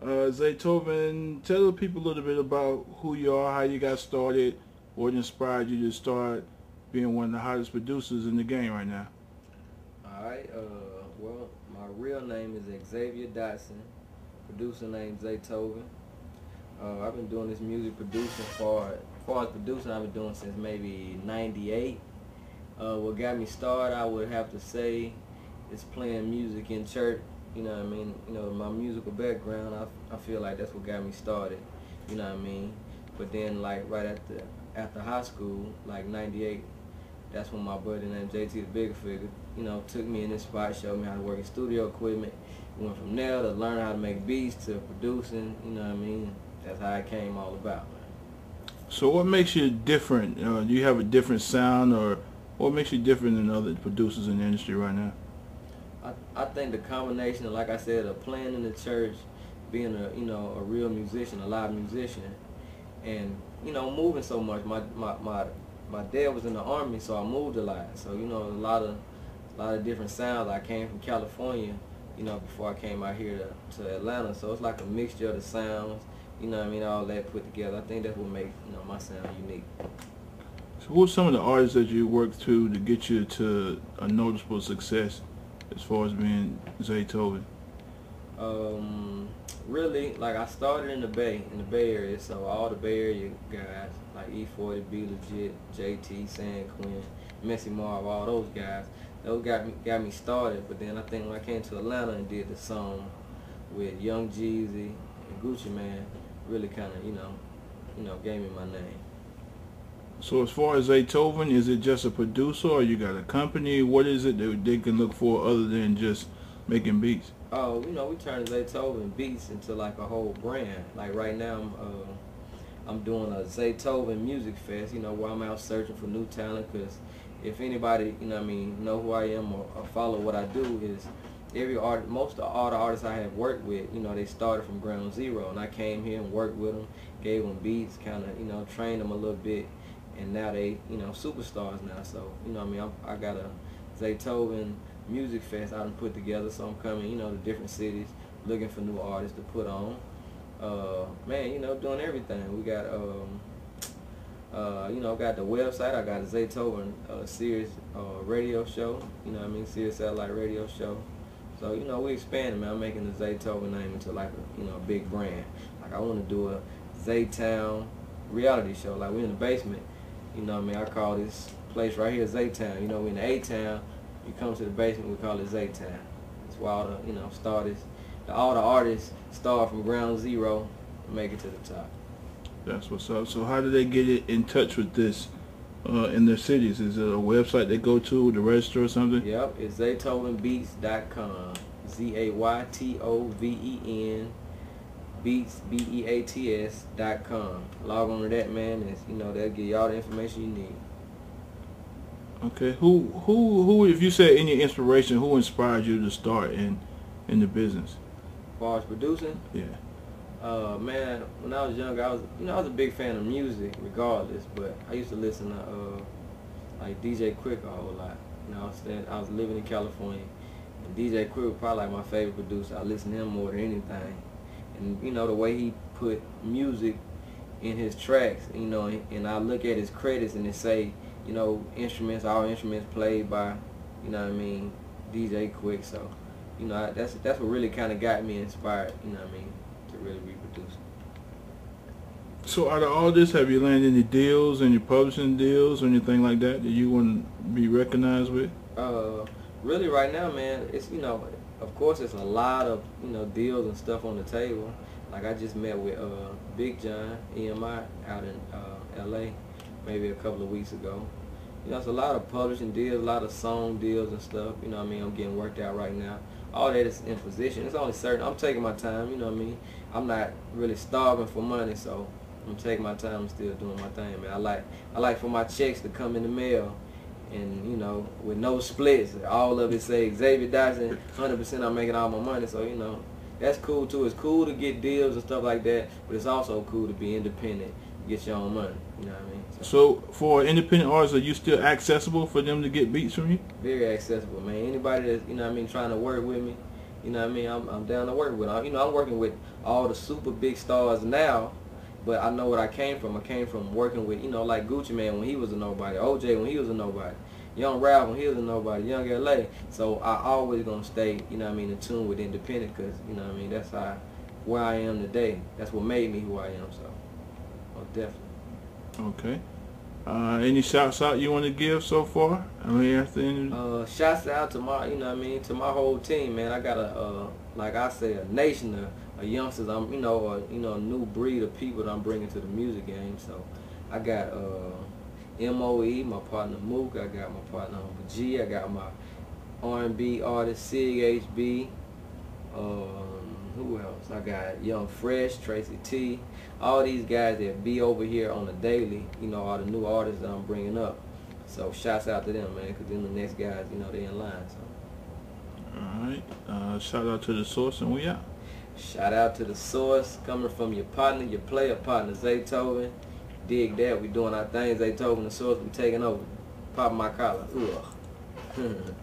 Zaytoven, tell the people a little bit about who you are, how you got started, what inspired you to start being one of the hottest producers in the game right now. Alright, well, my real name is Xavier Dotson, producer name Zaytoven. I've been doing this music producing as far as producing, I've been doing since maybe 98. What got me started, I would have to say, is playing music in church. You know what I mean? You know, my musical background, I feel like that's what got me started. You know what I mean? But then, like, right after high school, like 98, that's when my buddy named JT the Bigger Figure, you know, took me in this spot, showed me how to work in studio equipment. Went from there to learn how to make beats to producing, you know what I mean? That's how it came all about, man. So what makes you different? Do you have a different sound, or what makes you different than other producers in the industry right now? I think the combination of, like I said, of playing in the church, being a real musician, a live musician, and moving so much. My dad was in the Army, so I moved a lot. So a lot of different sounds. I came from California, before I came out here to Atlanta. So it's like a mixture of the sounds. You know what I mean? All that put together. I think that's what makes my sound unique. So who are some of the artists that you worked to get you to a noticeable success as far as being Zaytoven? Really, like, I started in the Bay Area, so all the Bay Area guys, like E40, B Legit, JT, San Quinn, Messy Marv, all those guys, those got me started. But then I think when I came to Atlanta and did the song with Young Jeezy and Gucci Man, really kind of, gave me my name. So as far as Zaytoven, is it just a producer, or you got a company? What is it that they can look for other than just making beats? Oh, we turned Zaytoven beats into like a whole brand. Like right now, I'm doing a Zaytoven Music Fest, where I'm out searching for new talent. Because if anybody, know who I am or follow what I do, is most of all the artists I have worked with, they started from ground zero, and I came here and worked with them, gave them beats, kind of, trained them a little bit, and now they, superstars now. So, I got a Zaytoven Music Fest I done put together, so I'm coming, to different cities, looking for new artists to put on. Man, doing everything. We got, got the website. I got a Zaytoven Sirius radio show. Sirius satellite radio show. So we expanding, man. I'm making the Zaytoven name into like a big brand. Like, I want to do a Zaytown reality show. Like, we in the basement. I call this place right here Zaytown. We in the A-Town. You come to the basement, we call it Zaytown. That's why all the artists start from ground zero and make it to the top. That's what's up. So how do they get it in touch with this in their cities? Is it a website they go to to register or something? Yep, it's ZaytovenBeats.com. ZAYTOVEN Beats BEATS.com. Log on to that, man, and they'll give you all the information you need. Okay, who if you said any inspiration, who inspired you to start in the business? As far as producing? Yeah. Man, when I was younger, I was a big fan of music regardless, but I used to listen to like DJ Quick a whole lot. I was living in California, and DJ Quick was probably like my favorite producer. I listened to him more than anything. And the way he put music in his tracks, and I look at his credits and it say, all instruments played by, DJ Quick. So, that's what really kind of got me inspired, to really be producing. So out of all this, have you landed any deals, any publishing deals, or anything like that you want to be recognized with? Really right now, man, it's, of course it's a lot of, deals and stuff on the table. Like, I just met with Big John, EMI, out in LA, maybe a couple of weeks ago. It's a lot of publishing deals, a lot of song deals and stuff, I'm getting worked out right now. All that is in position. It's only certain. I'm taking my time, I'm not really starving for money, so I'm taking my time and still doing my thing, man. I like for my checks to come in the mail, and with no splits. All of it say Xavier Dotson, 100% I'm making all my money, so that's cool too. It's cool to get deals and stuff like that, but it's also cool to be independent, get your own money, you know what I mean? So for independent artists, are you still accessible for them to get beats from you? Very accessible, man. Anybody that's, trying to work with me, You know what I mean? I'm down to work with. You know, I'm working with all the super big stars now, but I know what I came from. I came from working with, you know, like Gucci Man when he was a nobody, OJ when he was a nobody, Young Ralph when he was a nobody, Young LA. So I always gonna stay, you know what I mean, in tune with independent, cause you know what I mean, that's where I am today. That's what made me who I am. So, oh, definitely. Okay. Any shouts out you want to give so far? I mean, after shouts out to my, you know what I mean, to my whole team, man. I got like I say, a nation of youngsters. I'm, you know, a new breed of people that I'm bringing to the music game. So, I got MOE, my partner Mook. I got my partner Uncle G. I got my R&B artist Sig HB. Who else? I got Young Fresh, Tracy T. All these guys that be over here on the daily, you know, all the new artists that I'm bringing up. So shouts out to them, man, because then the next guys, you know, they in line. So. All right. Shout out to the source, and we out. Shout out to the source, coming from your partner, your player partner, Zaytoven. Dig that. We doing our things, Zaytoven, the source. We taking over. Pop my collar. Ugh.